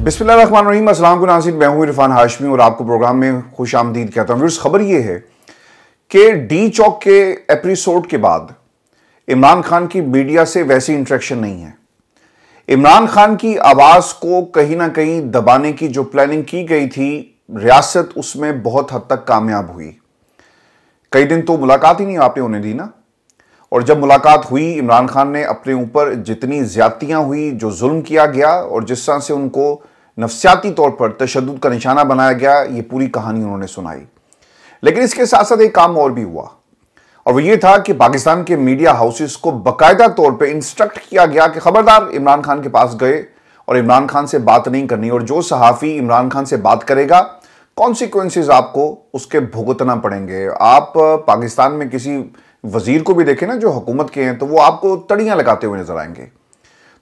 बिस्मिल्लाहिर्रहमानिर्रहीम। अस्सलाम वालेकुम नाज़रीन, मैं हूं इरफान हाशमी और आपको प्रोग्राम में खुश आमदीद कहता हूं। व्यूअर्स, खबर यह है कि डी चौक के एपिसोड के बाद इमरान खान की मीडिया से वैसी इंटरेक्शन नहीं है। इमरान खान की आवाज को कहीं ना कहीं दबाने की जो प्लानिंग की गई थी, रियासत उसमें बहुत हद तक कामयाब हुई। कई दिन तो मुलाकात ही नहीं आपने होने दी ना, और जब मुलाकात हुई, इमरान खान ने अपने ऊपर जितनी ज्यादतियां हुई, जो जुल्म किया गया और जिस तरह से उनको नफ्सियाती तौर पर तशद्दुद का निशाना बनाया गया, ये पूरी कहानी उन्होंने सुनाई। लेकिन इसके साथ साथ एक काम और भी हुआ, और वो ये था कि पाकिस्तान के मीडिया हाउसेस को बाकायदा तौर पे इंस्ट्रक्ट किया गया कि खबरदार इमरान खान के पास गए और इमरान खान से बात नहीं करनी, और जो सहाफ़ी इमरान खान से बात करेगा, कॉन्सिक्वेंसेज आपको उसके भुगतना पड़ेंगे। आप पाकिस्तान में किसी वजीर को भी देखें ना जो हुकूमत के हैं, तो वो आपको तड़ियां लगाते हुए नजर आएंगे।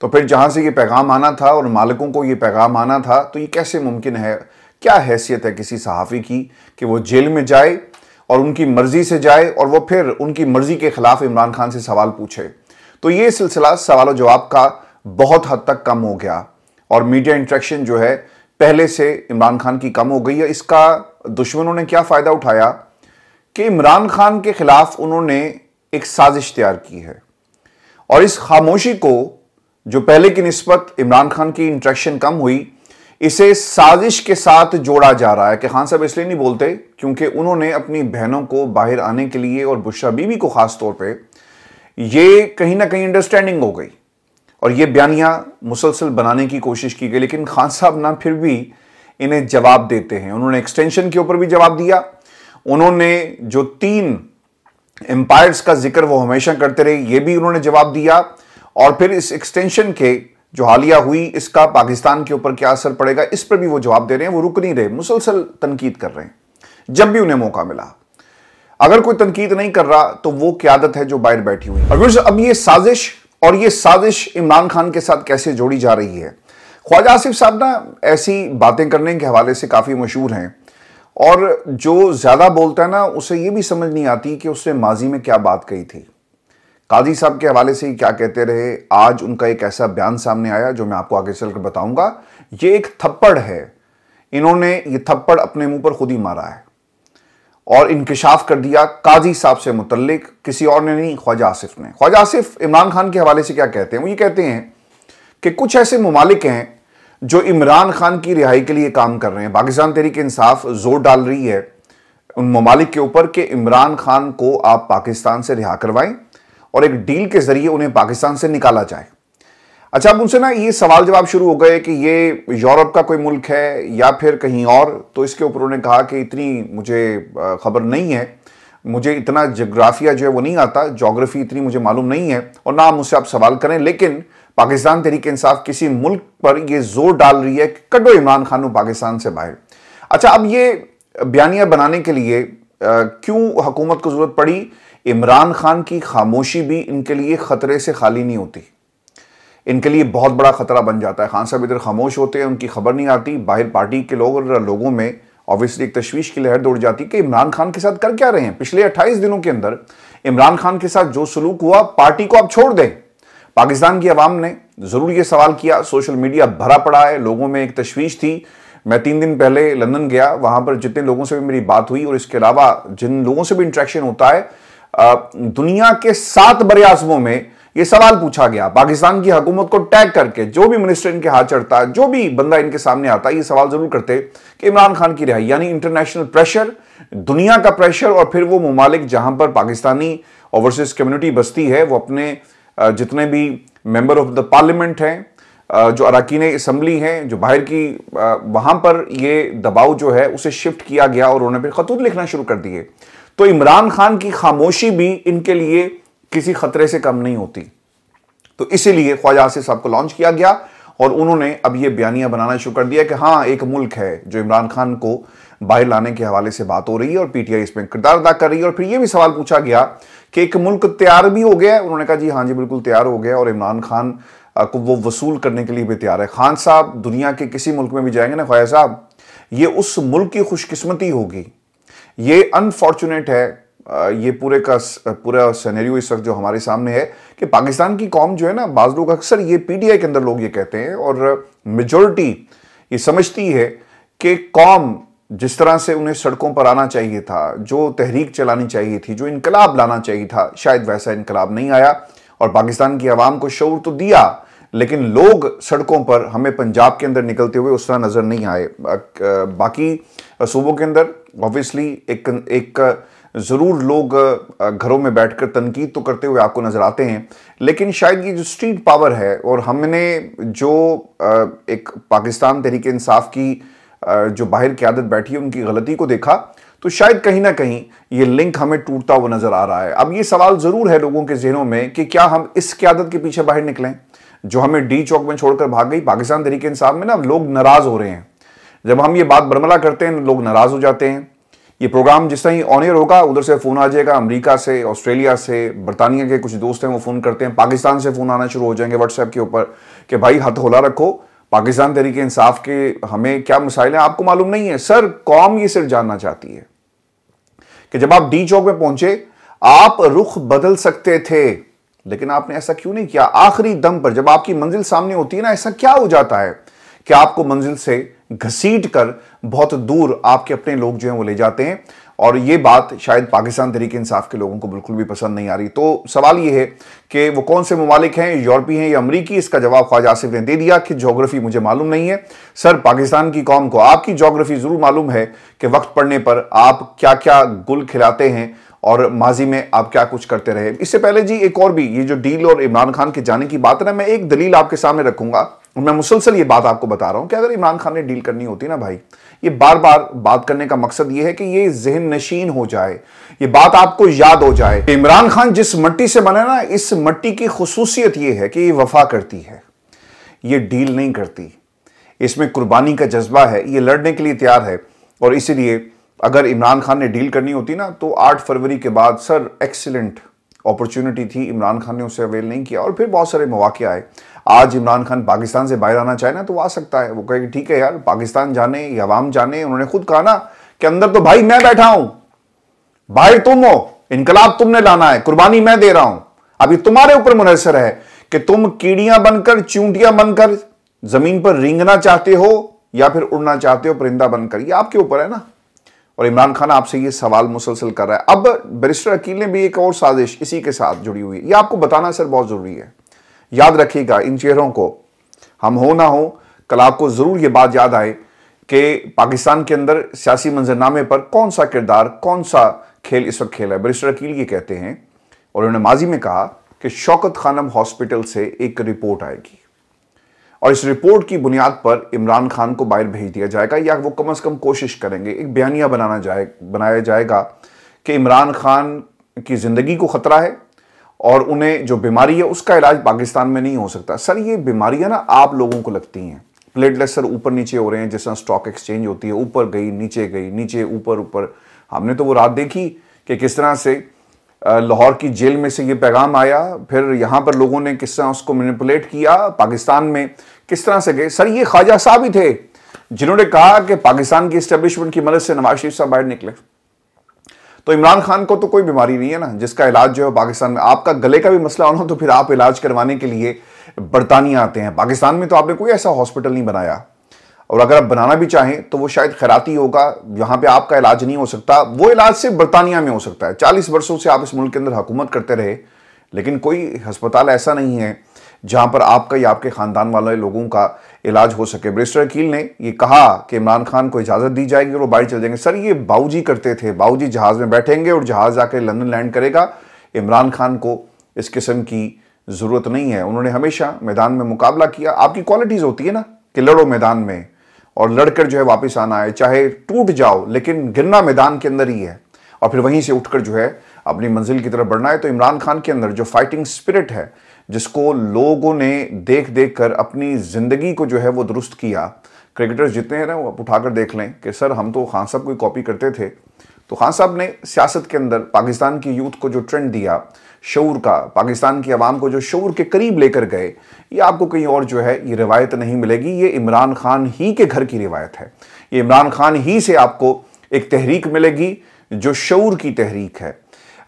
तो फिर जहां से ये पैगाम आना था और मालिकों को ये पैगाम आना था, तो ये कैसे मुमकिन है? क्या हैसियत है किसी सहाफ़ी की कि वो जेल में जाए और उनकी मर्जी से जाए और वो फिर उनकी मर्जी के खिलाफ इमरान खान से सवाल पूछे? तो ये सिलसिला सवाल और जवाब का बहुत हद तक कम हो गया और मीडिया इंटरेक्शन जो है पहले से इमरान खान की कम हो गई है। इसका दुश्मनों ने क्या फायदा उठाया कि इमरान खान के खिलाफ उन्होंने एक साजिश तैयार की है, और इस खामोशी को, जो पहले की निस्बत इमरान खान की इंटरेक्शन कम हुई, इसे साजिश के साथ जोड़ा जा रहा है कि खान साहब इसलिए नहीं बोलते क्योंकि उन्होंने अपनी बहनों को बाहर आने के लिए और बुशरा बीबी को खास तौर पे ये कहीं ना कहीं अंडरस्टैंडिंग हो गई और ये बयानियां मुसलसल बनाने की कोशिश की गई। लेकिन खान साहब ना फिर भी इन्हें जवाब देते हैं। उन्होंने एक्सटेंशन के ऊपर भी जवाब दिया, उन्होंने जो 3 एम्पायर्स का जिक्र वो हमेशा करते रहे, ये भी उन्होंने जवाब दिया, और फिर इस एक्सटेंशन के जो हालिया हुई, इसका पाकिस्तान के ऊपर क्या असर पड़ेगा, इस पर भी वो जवाब दे रहे हैं। वो रुक नहीं रहे, मुसलसल तनकीद कर रहे हैं जब भी उन्हें मौका मिला। अगर कोई तनकीद नहीं कर रहा तो वो क्यादत है जो बाहर बैठी हुई। अब ये साजिश, और ये साजिश इमरान खान के साथ कैसे जोड़ी जा रही है? ख्वाजा आसिफ साहब ना ऐसी बातें करने के हवाले से काफी मशहूर हैं, और जो ज्यादा बोलता है ना, उसे ये भी समझ नहीं आती कि उसने माजी में क्या बात कही थी। काजी साहब के हवाले से क्या कहते रहे, आज उनका एक ऐसा बयान सामने आया जो मैं आपको आगे चलकर बताऊंगा। ये एक थप्पड़ है, इन्होंने ये थप्पड़ अपने मुंह पर खुद ही मारा है और इंकिशाफ कर दिया काजी साहब से मुतल्लिक, किसी और ने नहीं, ख्वाजा आसिफ ने। ख्वाजा आसिफ इमरान खान के हवाले से क्या कहते हैं? वो ये कहते हैं कि कुछ ऐसे ममालिक हैं जो इमरान खान की रिहाई के लिए काम कर रहे हैं। पाकिस्तान तहरीक इंसाफ जोर डाल रही है उन ममालिक के ऊपर कि इमरान खान को आप पाकिस्तान से रिहा करवाएं और एक डील के जरिए उन्हें पाकिस्तान से निकाला जाए। अच्छा, अब उनसे ना ये सवाल जवाब शुरू हो गए कि ये यूरोप का कोई मुल्क है या फिर कहीं और। तो इसके ऊपर उन्होंने कहा कि इतनी मुझे खबर नहीं है, मुझे इतना जोग्राफिया जो है वो नहीं आता, जोग्राफी इतनी मुझे मालूम नहीं है, और ना मुझसे आप सवाल करें। लेकिन पाकिस्तान तहरीक इंसाफ किसी मुल्क पर यह जोर डाल रही है कि कड्डो इमरान खान को पाकिस्तान से बाहर। अच्छा, अब ये बयानियां बनाने के लिए क्यों हुकूमत को जरूरत पड़ी? इमरान खान की खामोशी भी इनके लिए खतरे से खाली नहीं होती, इनके लिए बहुत बड़ा खतरा बन जाता है। खान साहब इधर खामोश होते हैं, उनकी खबर नहीं आती, बाहर पार्टी के लोगों में ऑब्वियसली एक तशवीश की लहर दौड़ जाती कि इमरान खान के साथ कर क्या रहे हैं। पिछले 28 दिनों के अंदर इमरान खान के साथ जो सलूक हुआ, पार्टी को आप छोड़ दें। पाकिस्तान की आवाम ने जरूर ये सवाल किया, सोशल मीडिया भरा पड़ा है, लोगों में एक तशवीश थी। मैं 3 दिन पहले लंदन गया, वहां पर जितने लोगों से भी मेरी बात हुई और इसके अलावा जिन लोगों से भी इंटरेक्शन होता है, दुनिया के 7 बरे-आज़मों में यह सवाल पूछा गया, पाकिस्तान की हुकूमत को टैग करके। जो भी मिनिस्टर इनके हाथ चढ़ता, जो भी बंदा इनके सामने आता, ये सवाल जरूर करते कि इमरान खान की रिहाई, यानी इंटरनेशनल प्रेशर, दुनिया का प्रेशर, और फिर वो ममालिक जहां पर पाकिस्तानी ओवरसीज कम्युनिटी बसती है, वो अपने जितने भी मेंबर ऑफ द पार्लियामेंट हैं, जो अरकान असम्बली हैं, जो बाहर की, वहां पर ये दबाव जो है उसे शिफ्ट किया गया और उन्होंने फिर खतूत लिखना शुरू कर दिए। तो इमरान खान की खामोशी भी इनके लिए किसी खतरे से कम नहीं होती। तो इसीलिए ख्वाजा आसिफ साहब को लॉन्च किया गया और उन्होंने अब ये बयानियां बनाना शुरू कर दिया कि हाँ, एक मुल्क है जो इमरान खान को बाहर लाने के हवाले से बात हो रही है और पीटीआई इसमें किरदार अदा कर रही है। और फिर यह भी सवाल पूछा गया कि एक मुल्क तैयार भी हो गया? उन्होंने कहा जी हाँ जी, बिल्कुल तैयार हो गया, और इमरान खान को वो वसूल करने के लिए भी तैयार है। खान साहब दुनिया के किसी मुल्क में भी जाएंगे ना ख्वाजा साहब, ये उस मुल्क की खुशकिस्मती होगी। ये अनफॉर्चुनेट है, ये पूरा सिनेरियो इस वक्त जो हमारे सामने है कि पाकिस्तान की कौम जो है ना, बाज लोग अक्सर ये पीटीआई के अंदर लोग ये कहते हैं और मेजॉरिटी ये समझती है कि कौम जिस तरह से उन्हें सड़कों पर आना चाहिए था, जो तहरीक चलानी चाहिए थी, जो इनकलाब लाना चाहिए था, शायद वैसा इनकलाब नहीं आया। और पाकिस्तान की आवाम को शऊर तो दिया, लेकिन लोग सड़कों पर हमें पंजाब के अंदर निकलते हुए उस तरह नजर नहीं आए। बाकी सूबों के अंदर ऑब्वियसली एक जरूर लोग घरों में बैठकर तनकीद तो करते हुए आपको नजर आते हैं, लेकिन शायद ये जो स्ट्रीट पावर है और हमने जो एक पाकिस्तान तहरीक इंसाफ की जो बाहर क़यादत बैठी है उनकी गलती को देखा, तो शायद कहीं ना कहीं ये लिंक हमें टूटता हुआ नजर आ रहा है। अब ये सवाल जरूर है लोगों के जहनों में कि क्या हम इस क़यादत के पीछे बाहर निकलें जो हमें डी चौक में छोड़कर भाग गई। पाकिस्तान तहरीक इंसाफ में ना लोग नाराज हो रहे हैं, जब हम ये बात बरमला करते हैं लोग नाराज हो जाते हैं। ये प्रोग्राम जिस तरह ही ऑन एयर होगा उधर से फोन आ जाएगा, अमेरिका से, ऑस्ट्रेलिया से, बरतानिया के कुछ दोस्त हैं वो फोन करते हैं, पाकिस्तान से फोन आना शुरू हो जाएंगे व्हाट्सएप के ऊपर कि भाई हाथ होला रखो, पाकिस्तान तहरीक इंसाफ के हमें क्या मसाइल हैं आपको मालूम नहीं है। सर कौम ये सिर्फ जानना चाहती है कि जब आप डी चौक में पहुंचे आप रुख बदल सकते थे, लेकिन आपने ऐसा क्यों नहीं किया। आखिरी दम पर जब आपकी मंजिल सामने होती है ना, ऐसा क्या हो जाता है कि आपको मंजिल से घसीट कर बहुत दूर आपके अपने लोग जो हैं वो ले जाते हैं। और ये बात शायद पाकिस्तान तहरीक इंसाफ के लोगों को बिल्कुल भी पसंद नहीं आ रही। तो सवाल ये है कि वो कौन से ममालिक हैं, यूरोपीय हैं या अमरीकी। इसका जवाब ख्वाजा आसिफ ने दे दिया कि ज्योग्राफी मुझे मालूम नहीं है। सर पाकिस्तान की कौम को आपकी ज्योग्राफी जरूर मालूम है कि वक्त पड़ने पर आप क्या क्या गुल खिलाते हैं और माजी में आप क्या कुछ करते रहे। इससे पहले जी एक और भी ये जो डील और इमरान खान के जाने की बात है ना, मैं एक दलील आपके सामने रखूंगा। मैं मुसलसल ये बात आपको बता रहा हूं कि अगर इमरान खान ने डील करनी होती ना भाई, ये बार बार बात करने का मकसद ये है कि ये जहन नशीन हो जाए, ये बात आपको याद हो जाए। इमरान खान जिस मिट्टी से बने ना, इस मिट्टी की खुसूसियत ये है कि ये वफा करती है, ये डील नहीं करती, इसमें कुर्बानी का जज्बा है, ये लड़ने के लिए तैयार है। और इसीलिए अगर इमरान खान ने डील करनी होती ना तो 8 फरवरी के बाद सर एक्सीलेंट अपॉर्चुनिटी थी, इमरान खान ने उसे अवेल नहीं किया और फिर बहुत सारे मौके आए। आज इमरान खान पाकिस्तान से बाहर आना चाहे ना तो आ सकता है, वो कहे कि ठीक है यार पाकिस्तान जाने या अवाम जाने। उन्होंने खुद कहा ना कि अंदर तो भाई मैं बैठा हूं, बाहर तुम हो, इनकलाब तुमने लाना है, कुर्बानी मैं दे रहा हूं। अभी तुम्हारे ऊपर मुनहसर है कि तुम कीड़ियां बनकर, चूंटियां बनकर जमीन पर रेंगना चाहते हो या फिर उड़ना चाहते हो परिंदा बनकर, ये आपके ऊपर है ना। और इमरान खान आपसे ये सवाल मुसलसल कर रहा है। अब बैरिस्टर अकील ने भी एक और साजिश इसी के साथ जुड़ी हुई है, ये आपको बताना सर बहुत जरूरी है। याद रखिएगा इन चेहरों को, हम हो ना हो कल आपको जरूर ये बात याद आए कि पाकिस्तान के अंदर सियासी मंजरनामे पर कौन सा किरदार, कौन सा खेल इस वक्त खेल है। बैरिस्टर अकील ये कहते हैं और उन्होंने माजी में कहा कि शौकत खानम हॉस्पिटल से एक रिपोर्ट आएगी और इस रिपोर्ट की बुनियाद पर इमरान खान को बाहर भेज दिया जाएगा या वो कम से कम कोशिश करेंगे, एक बयानिया बनाया जाएगा कि इमरान खान की जिंदगी को खतरा है और उन्हें जो बीमारी है उसका इलाज पाकिस्तान में नहीं हो सकता। सर ये बीमारियां ना आप लोगों को लगती हैं, प्लेटलेट सर ऊपर नीचे हो रहे हैं, जैसा स्टॉक एक्सचेंज होती है, ऊपर गई, नीचे ऊपर ऊपर। हमने तो वो रात देखी कि किस तरह से लाहौर की जेल में से ये पैगाम आया, फिर यहाँ पर लोगों ने किस तरह उसको मैनिपुलेट किया, पाकिस्तान में किस तरह से गए। सर ये ख्वाजा साहब ही थे जिन्होंने कहा कि पाकिस्तान की एस्टेब्लिशमेंट की मदद से नवाज शरीफ साहब बाहर निकले। तो इमरान खान को तो कोई बीमारी नहीं है ना जिसका इलाज जो है पाकिस्तान में। आपका गले का भी मसला हो ना तो फिर आप इलाज करवाने के लिए बरतानिया आते हैं। पाकिस्तान में तो आपने कोई ऐसा हॉस्पिटल नहीं बनाया, और अगर आप बनाना भी चाहें तो वो शायद खैराती होगा, यहाँ पे आपका इलाज नहीं हो सकता। वो इलाज सिर्फ बरतानिया में हो सकता है। 40 वर्षों से आप इस मुल्क के अंदर हुकूमत करते रहे, लेकिन कोई अस्पताल ऐसा नहीं है जहां पर आपका या आपके खानदान वाले लोगों का इलाज हो सके। बैरिस्टर अकील ने ये कहा कि इमरान खान को इजाजत दी जाएगी और वो बाहर चले जाएंगे। सर ये बाऊजी करते थे, बाऊजी जहाज में बैठेंगे और जहाज आकर लंदन लैंड करेगा। इमरान खान को इस किस्म की जरूरत नहीं है। उन्होंने हमेशा मैदान में मुकाबला किया। आपकी क्वालिटीज होती है ना कि लड़ो मैदान में और लड़कर जो है वापस आना है, चाहे टूट जाओ लेकिन गिरना मैदान के अंदर ही है और फिर वहीं से उठकर जो है अपनी मंजिल की तरफ बढ़ना है। तो इमरान खान के अंदर जो फाइटिंग स्पिरिट है, जिसको लोगों ने देख देख कर अपनी जिंदगी को जो है वो दुरुस्त किया। क्रिकेटर्स जितने हैं ना वो उठाकर देख लें कि सर हम तो खान साहब को कॉपी करते थे, तो खान साहब ने सियासत के अंदर पाकिस्तान की यूथ को जो ट्रेंड दिया शऊर का, पाकिस्तान की आवाम को जो शऊर के करीब लेकर गए, ये आपको कहीं और जो है ये रिवायत नहीं मिलेगी। ये इमरान खान ही के घर की रिवायत है। ये इमरान खान ही से आपको एक तहरीक मिलेगी जो शऊर की तहरीक है।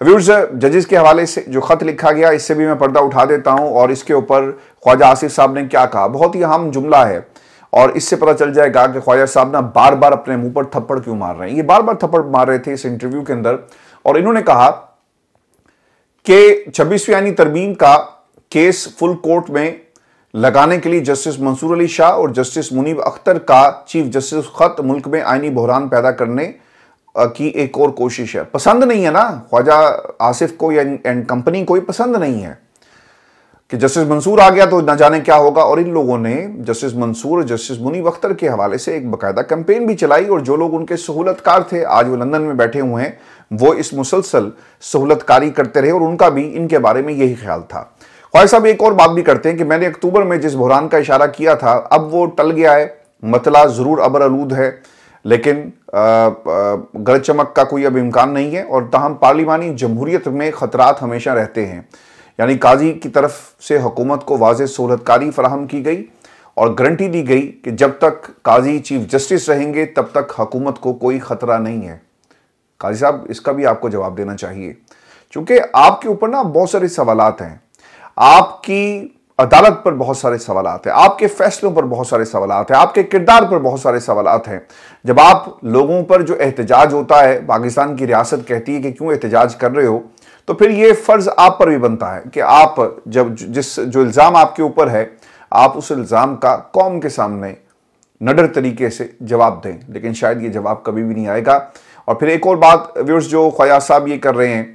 व्यूअर्स, जजेस के हवाले से जो खत लिखा गया इससे भी मैं पर्दा उठा देता हूं और इसके ऊपर ख्वाजा आसिफ साहब ने क्या कहा। बहुत ही अहम जुमला है और इससे पता चल जाएगा कि ख्वाजा साहब ना बार बार अपने मुंह पर थप्पड़ क्यों मार रहे हैं। ये बार बार थप्पड़ मार रहे थे इस इंटरव्यू के अंदर, और इन्होंने कहा कि 26वीं आईनी तरमीम का केस फुल कोर्ट में लगाने के लिए जस्टिस मंसूर अली शाह और जस्टिस मुनीब अख्तर का चीफ जस्टिस खत मुल्क में आईनी बहरान पैदा करने की एक और कोशिश है। पसंद नहीं है ना ख्वाजा आसिफ को या कंपनी को, पसंद नहीं है कि जस्टिस मंसूर आ गया तो ना जाने क्या होगा। और इन लोगों ने जस्टिस मंसूर और जस्टिस मुनीब अख्तर के हवाले से एक बाकायदा कैंपेन भी चलाई, और जो लोग उनके सहूलतकार थे आज वो लंदन में बैठे हुए हैं, वो इस मुसलसल सहूलतकारी करते रहे और उनका भी इनके बारे में यही ख्याल था। ख्वाजा साहब एक और बात भी करते हैं कि मैंने अक्टूबर में जिस बहरान का इशारा किया था अब वो टल गया है, मतला जरूर अबर आलूद है लेकिन गरज चमक का कोई अब इम्कान नहीं है, और ताहम पार्लिमानी जमहूरियत में खतरात हमेशा रहते हैं। यानी काजी की तरफ से हुकूमत को वाज़ेह सहूलतकारी फराहम की गई और गारंटी दी गई कि जब तक काजी चीफ जस्टिस रहेंगे तब तक हुकूमत को कोई खतरा नहीं है। काजी साहब इसका भी आपको जवाब देना चाहिए, क्योंकि आपके ऊपर ना बहुत सारे सवालात हैं, आपकी अदालत पर बहुत सारे सवालात हैं, आपके फैसलों पर बहुत सारे सवालात हैं, आपके किरदार पर बहुत सारे सवालात हैं। जब आप लोगों पर जो एहतजाज होता है, पाकिस्तान की रियासत कहती है कि क्यों एहतजाज कर रहे हो, तो फिर ये फर्ज आप पर भी बनता है कि आप जब जो इल्ज़ाम आपके ऊपर है आप उस इल्ज़ाम का कौम के सामने नडर तरीके से जवाब दें। लेकिन शायद ये जवाब कभी भी नहीं आएगा। और फिर एक और बात व्यूअर्स, जो ख्वाजा साहब ये कर रहे हैं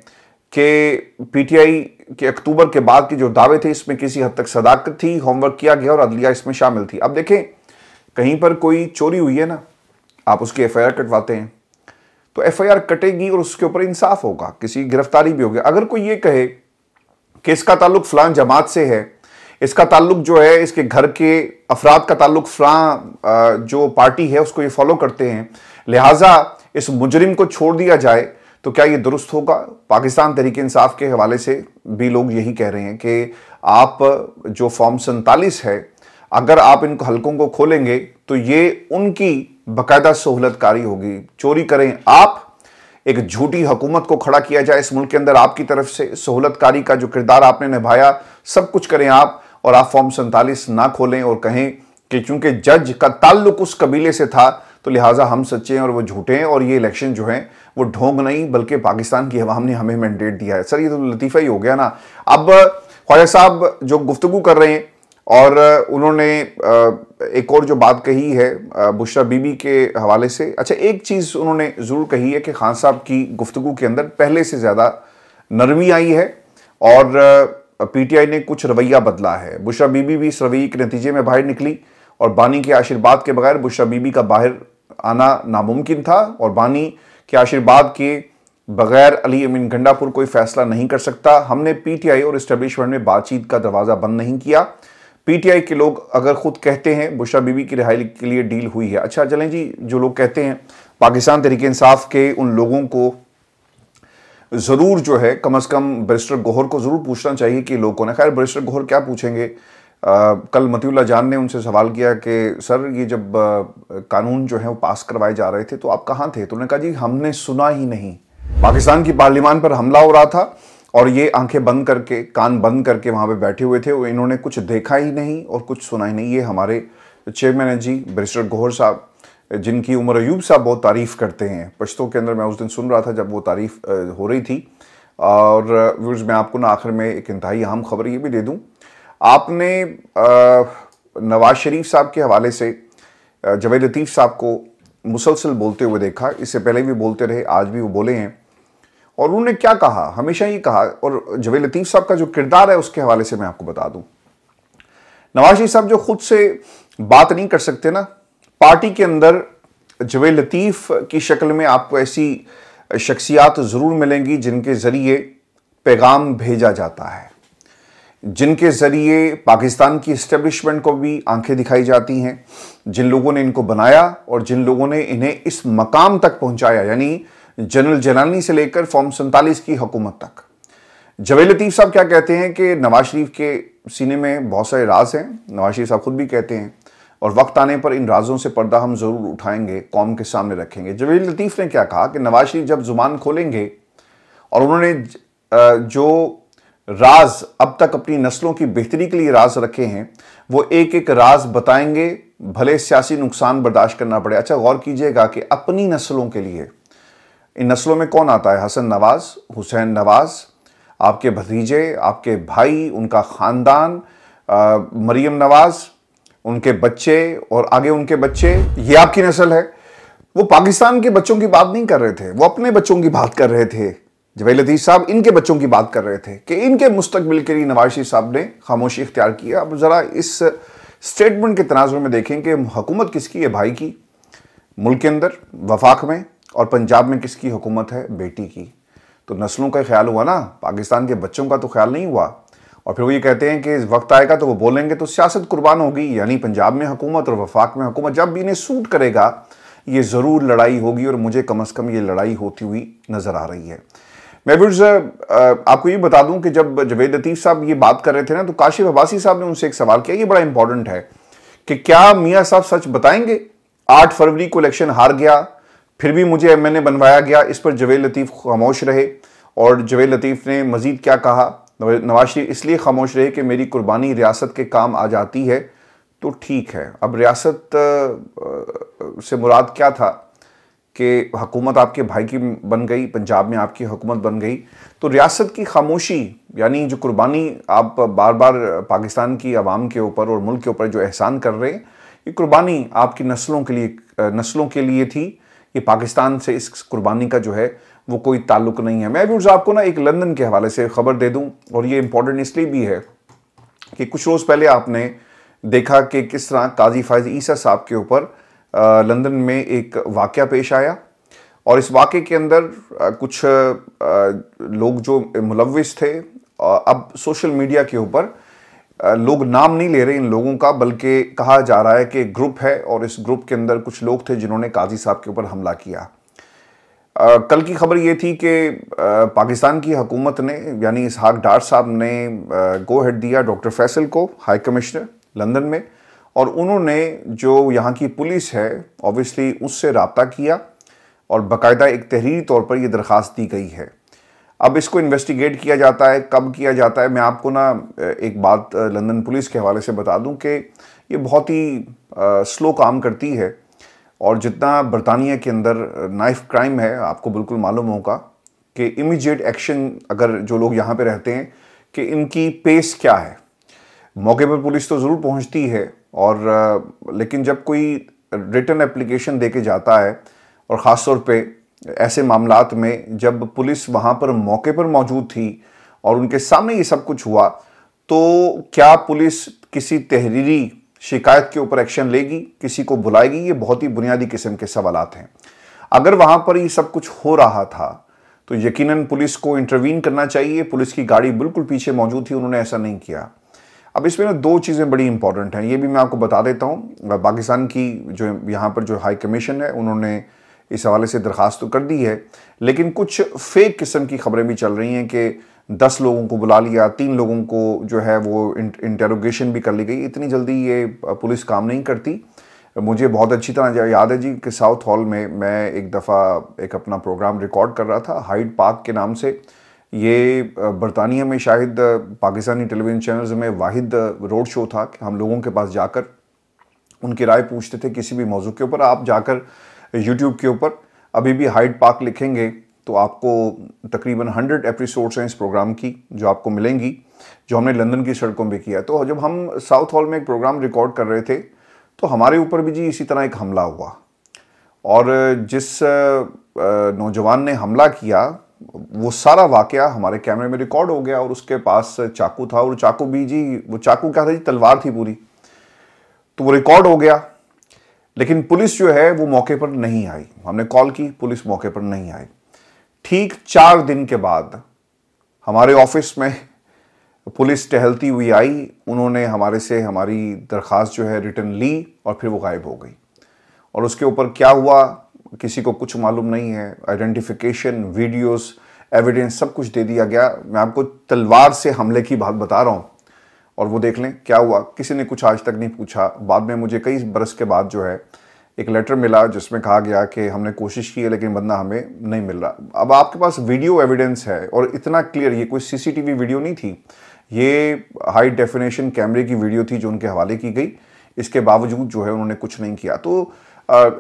कि पीटीआई के अक्टूबर के बाद के जो दावे थे इसमें किसी हद तक सदाकत थी, होमवर्क किया गया और अदलिया इसमें शामिल थी। अब देखें कहीं पर कोई चोरी हुई है ना, आप उसकी एफआईआर कटवाते हैं तो एफआईआर कटेगी और उसके ऊपर इंसाफ होगा, किसी गिरफ्तारी भी होगी। अगर कोई ये कहे कि इसका ताल्लुक फलां जमात से है, इसका ताल्लुक जो है इसके घर के अफराद का ताल्लुक फलां जो पार्टी है उसको ये फॉलो करते हैं, लिहाजा इस मुजरिम को छोड़ दिया जाए, तो क्या ये दुरुस्त होगा? पाकिस्तान तहरीक इंसाफ के हवाले से भी लोग यही कह रहे हैं कि आप जो फॉर्म 47 है, अगर आप इन हलकों को खोलेंगे तो ये उनकी बाकायदा सहूलतकारी होगी। चोरी करें आप, एक झूठी हुकूमत को खड़ा किया जाए इस मुल्क के अंदर आपकी तरफ से, सहूलतकारी का जो किरदार आपने निभाया सब कुछ करें आप, और आप फॉर्म 47 ना खोलें और कहें कि चूंकि जज का ताल्लुक उस कबीले से था तो लिहाजा हम सच्चे हैं और वो झूठे हैं, और ये इलेक्शन जो है वो ढोंग नहीं बल्कि पाकिस्तान की अवाम ने हमें मैंडेट दिया है। सर ये तो लतीफ़ा ही हो गया ना। अब ख्वाजा साहब जो गुफ्तगू कर रहे हैं और उन्होंने एक और जो बात कही है बुशरा बीबी के हवाले से, अच्छा एक चीज़ उन्होंने ज़रूर कही है कि खान साहब की गुफ्तगू के अंदर पहले से ज़्यादा नरमी आई है और पीटीआई ने कुछ रवैया बदला है। बुशरा बीबी भी इस रवैये के नतीजे में बाहर निकली और बानी के आशीर्वाद के बगैर बुशरा बीबी का बाहर आना नामुमकिन था, और बानी के आशीर्वाद के बगैर अली अमीन गंडापुर कोई फैसला नहीं कर सकता। हमने पीटीआई और इस्टेब्लिशमेंट में बातचीत का दरवाज़ा बंद नहीं किया। पीटीआई के लोग अगर खुद कहते हैं बुशरा बीबी की रिहाई के लिए डील हुई है, अच्छा चलें जी, जो लोग कहते हैं पाकिस्तान तहरीक इंसाफ के उन लोगों को ज़रूर जो है कम अज़ कम बैरिस्टर गौहर को ज़रूर पूछना चाहिए कि लोगों ने, खैर बैरिस्टर गौहर क्या पूछेंगे। कल मतीउल्लाह जान ने उनसे सवाल किया कि सर ये जब कानून जो है वो पास करवाए जा रहे थे तो आप कहाँ थे? तो उन्होंने कहा जी हमने सुना ही नहीं। पाकिस्तान की पार्लियामान पर हमला हो रहा था और ये आंखें बंद करके, कान बंद करके वहाँ पे बैठे हुए थे, इन्होंने कुछ देखा ही नहीं और कुछ सुना ही नहीं। ये हमारे चेयरमैन हैं जी बैरिस्टर गौहर साहब, जिनकी उमर अयूब साहब बहुत तारीफ़ करते हैं। पश्तो के अंदर मैं उस दिन सुन रहा था जब वो तारीफ़ हो रही थी। और व्यूअर्स मैं आपको ना आखिर में एक इंतहाई अहम खबर ये भी दे दूँ, आपने नवाज शरीफ साहब के हवाले से जवेद लतीफ़ साहब को मुसलसल बोलते हुए देखा, इससे पहले भी बोलते रहे, आज भी वो बोले हैं। और उन्होंने क्या कहा, हमेशा ये कहा, और जवेद लतीफ़ साहब का जो किरदार है उसके हवाले से मैं आपको बता दूं। नवाज शरीफ साहब जो खुद से बात नहीं कर सकते ना, पार्टी के अंदर जवेद लतीफ़ की शक्ल में आपको ऐसी शख्सियात ज़रूर मिलेंगी जिनके ज़रिए पैगाम भेजा जाता है, जिनके ज़रिए पाकिस्तान की इस्टेब्लिशमेंट को भी आंखें दिखाई जाती हैं, जिन लोगों ने इनको बनाया और जिन लोगों ने इन्हें इस मकाम तक पहुंचाया, यानी जनरल जलानी से लेकर फॉर्म 47 की हुकूमत तक। जवेद लतीफ़ साहब क्या कहते हैं कि नवाज शरीफ के सीने में बहुत सारे राज हैं, नवाज शरीफ साहब खुद भी कहते हैं, और वक्त आने पर इन राजों से पर्दा हम ज़रूर उठाएंगे, कौम के सामने रखेंगे। जवेद लतीफ़ ने क्या कहा कि नवाज शरीफ जब ज़ुबान खोलेंगे और उन्होंने जो राज अब तक अपनी नस्लों की बेहतरी के लिए राज रखे हैं वो एक एक राज बताएंगे, भले सियासी नुकसान बर्दाश्त करना पड़े। अच्छा गौर कीजिएगा कि अपनी नस्लों के लिए, इन नस्लों में कौन आता है? हसन नवाज, हुसैन नवाज, आपके भतीजे, आपके भाई, उनका ख़ानदान, मरियम नवाज, उनके बच्चे और आगे उनके बच्चे, ये आपकी नस्ल है। वो पाकिस्तान के बच्चों की बात नहीं कर रहे थे, वो अपने बच्चों की बात कर रहे थे। जवेद लतीफ़ साहब इनके बच्चों की बात कर रहे थे कि इनके मुस्तकबिल के लिए नवाज शरीफ साहब ने खामोशी इख्तियार किया। अब ज़रा इस स्टेटमेंट के तनाजुर में देखें कि हुकूमत किसकी है? भाई की, मुल्क के अंदर वफाक में, और पंजाब में किसकी हुकूमत है? बेटी की। तो नस्लों का ख्याल हुआ ना, पाकिस्तान के बच्चों का तो ख्याल नहीं हुआ। और फिर वो ये कहते हैं कि वक्त आएगा तो वो बोलेंगे तो सियासत कुर्बान होगी, यानी पंजाब में हुकूमत और वफाक में हुकूमत। जब भी इन्हें सूट करेगा ये ज़रूर लड़ाई होगी, और मुझे कम अज़ कम ये लड़ाई होती हुई नज़र आ रही है। मैं फिर आपको ये बता दूं कि जब जवेद लतीफ़ साहब ये बात कर रहे थे ना, तो काशिफ अब्बासी साहब ने उनसे एक सवाल किया, ये बड़ा इंपॉर्टेंट है, कि क्या मियाँ साहब सच बताएंगे 8 फरवरी को इलेक्शन हार गया, फिर भी मुझे एमएनए बनवाया गया? इस पर जवेद लतीफ़ खामोश रहे। और जवेद लतीफ़ ने मज़ीद क्या कहा? नवाज शरीफ इसलिए खामोश रहे कि मेरी कुर्बानी रियासत के काम आ जाती है। तो ठीक है, अब रियासत से मुराद क्या था? कि हुकूमत आपके भाई की बन गई, पंजाब में आपकी हुकूमत बन गई, तो रियासत की खामोशी, यानी जो कुर्बानी आप बार बार पाकिस्तान की आवाम के ऊपर और मुल्क के ऊपर जो एहसान कर रहे हैं, ये कुर्बानी आपकी नस्लों के लिए थी। ये पाकिस्तान से इस कुर्बानी का जो है वो कोई ताल्लुक नहीं है। मैं भी आपको ना एक लंदन के हवाले से खबर दे दूं, और ये इंपॉर्टेंट इसलिए भी है कि कुछ रोज़ पहले आपने देखा कि किस तरह काजी फायज ईसा साहब के ऊपर लंदन में एक वाक़या पेश आया, और इस वाक़े के अंदर कुछ लोग जो मुलव्विस थे, अब सोशल मीडिया के ऊपर लोग नाम नहीं ले रहे इन लोगों का, बल्कि कहा जा रहा है कि ग्रुप है, और इस ग्रुप के अंदर कुछ लोग थे जिन्होंने काजी साहब के ऊपर हमला किया। कल की खबर ये थी कि पाकिस्तान की हुकूमत ने, यानी इसहाक डार साहब ने गो हेड दिया डॉक्टर फैसल को, हाई कमिश्नर लंदन में, और उन्होंने जो यहाँ की पुलिस है ऑब्वियसली उससे रब्ता किया, और बाकायदा एक तहरीरी तौर पर यह दरख्वास्त दी गई है। अब इसको इन्वेस्टिगेट किया जाता है, कब किया जाता है? मैं आपको ना एक बात लंदन पुलिस के हवाले से बता दूं कि ये बहुत ही स्लो काम करती है, और जितना बरतानिया के अंदर नाइफ क्राइम है, आपको बिल्कुल मालूम होगा कि इमीडिएट एक्शन, अगर जो लोग यहाँ पे रहते हैं, कि इनकी पेस क्या है। मौके पर पुलिस तो ज़रूर पहुँचती है, और लेकिन जब कोई रिटन एप्लीकेशन दे के जाता है, और ख़ास तौर पे ऐसे मामलात में जब पुलिस वहाँ पर मौके पर मौजूद थी और उनके सामने ये सब कुछ हुआ, तो क्या पुलिस किसी तहरीरी शिकायत के ऊपर एक्शन लेगी, किसी को बुलाएगी? ये बहुत ही बुनियादी किस्म के सवालात हैं। अगर वहाँ पर ये सब कुछ हो रहा था तो यकीनन पुलिस को इंटरवीन करना चाहिए। पुलिस की गाड़ी बिल्कुल पीछे मौजूद थी, उन्होंने ऐसा नहीं किया। अब इसमें ना 2 चीज़ें बड़ी इंपॉर्टेंट हैं, ये भी मैं आपको बता देता हूँ। पाकिस्तान की जो यहाँ पर जो हाई कमीशन है, उन्होंने इस हवाले से दरख्वास्त तो कर दी है, लेकिन कुछ फेक किस्म की खबरें भी चल रही हैं कि 10 लोगों को बुला लिया, 3 लोगों को जो है वो इंटेरोगेशन भी कर ली गई। इतनी जल्दी ये पुलिस काम नहीं करती। मुझे बहुत अच्छी तरह याद है जी कि साउथ हॉल में मैं एक दफ़ा एक अपना प्रोग्राम रिकॉर्ड कर रहा था, हाइड पार्क के नाम से। ये बरतानिया में शायद पाकिस्तानी टेलीविज़न चैनल्स में वाहिद रोड शो था कि हम लोगों के पास जाकर उनकी राय पूछते थे किसी भी मौजू के ऊपर। आप जाकर यूट्यूब के ऊपर अभी भी हाइड पार्क लिखेंगे तो आपको तकरीबन 100 एपिसोड्स हैं इस प्रोग्राम की जो आपको मिलेंगी, जो हमने लंदन की सड़कों पे किया। तो जब हम साउथ हॉल में एक प्रोग्राम रिकॉर्ड कर रहे थे तो हमारे ऊपर भी जी इसी तरह एक हमला हुआ, और जिस नौजवान ने हमला किया वो सारा वाकया हमारे कैमरे में रिकॉर्ड हो गया, और उसके पास चाकू था, और चाकू भी जी, वो चाकू क्या था जी, तलवार थी पूरी। तो वो रिकॉर्ड हो गया, लेकिन पुलिस जो है वो मौके पर नहीं आई। हमने कॉल की, पुलिस मौके पर नहीं आई। ठीक 4 दिन के बाद हमारे ऑफिस में पुलिस टहलती हुई आई, उन्होंने हमारे से हमारी दरख्वास्त जो है रिटर्न ली, और फिर वो गायब हो गई। और उसके ऊपर क्या हुआ किसी को कुछ मालूम नहीं है। आइडेंटिफिकेशन, वीडियोस, एविडेंस सब कुछ दे दिया गया। मैं आपको तलवार से हमले की बात बता रहा हूँ, और वो देख लें क्या हुआ। किसी ने कुछ आज तक नहीं पूछा। बाद में मुझे कई बरस के बाद जो है एक लेटर मिला जिसमें कहा गया कि हमने कोशिश की है लेकिन बंदा हमें नहीं मिल रहा। अब आपके पास वीडियो एविडेंस है, और इतना क्लियर, ये कोई सीसीटीवी वीडियो नहीं थी, ये हाई डेफिनेशन कैमरे की वीडियो थी जो उनके हवाले की गई। इसके बावजूद जो है उन्होंने कुछ नहीं किया। तो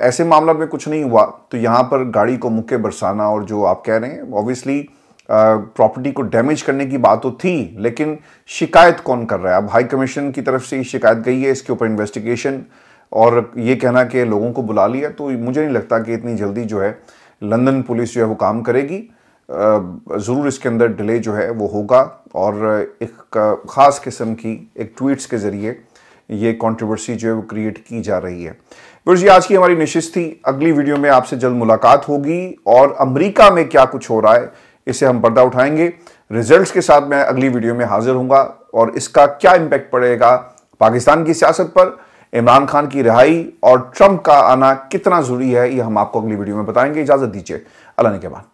ऐसे मामला में कुछ नहीं हुआ तो यहाँ पर गाड़ी को मुक्के बरसाना, और जो आप कह रहे हैं ऑब्वियसली प्रॉपर्टी को डैमेज करने की बात तो थी, लेकिन शिकायत कौन कर रहा है? अब हाई कमीशन की तरफ से शिकायत गई है, इसके ऊपर इन्वेस्टिगेशन, और ये कहना कि लोगों को बुला लिया, तो मुझे नहीं लगता कि इतनी जल्दी जो है लंदन पुलिस जो है वो काम करेगी। ज़रूर इसके अंदर डिले जो है वो होगा, और एक ख़ास किस्म की एक ट्वीट्स के ज़रिए ये कंट्रोवर्सी जो है वो क्रिएट की जा रही है। बस ये आज की हमारी नशिस्त थी। अगली वीडियो में आपसे जल्द मुलाकात होगी, और अमेरिका में क्या कुछ हो रहा है इसे हम पर्दा उठाएंगे। रिजल्ट्स के साथ मैं अगली वीडियो में हाजिर होऊंगा, और इसका क्या इंपैक्ट पड़ेगा पाकिस्तान की सियासत पर, इमरान खान की रिहाई और ट्रंप का आना कितना जरूरी है, ये हम आपको अगली वीडियो में बताएंगे। इजाजत दीजिए, अल्लाह ने के बाद।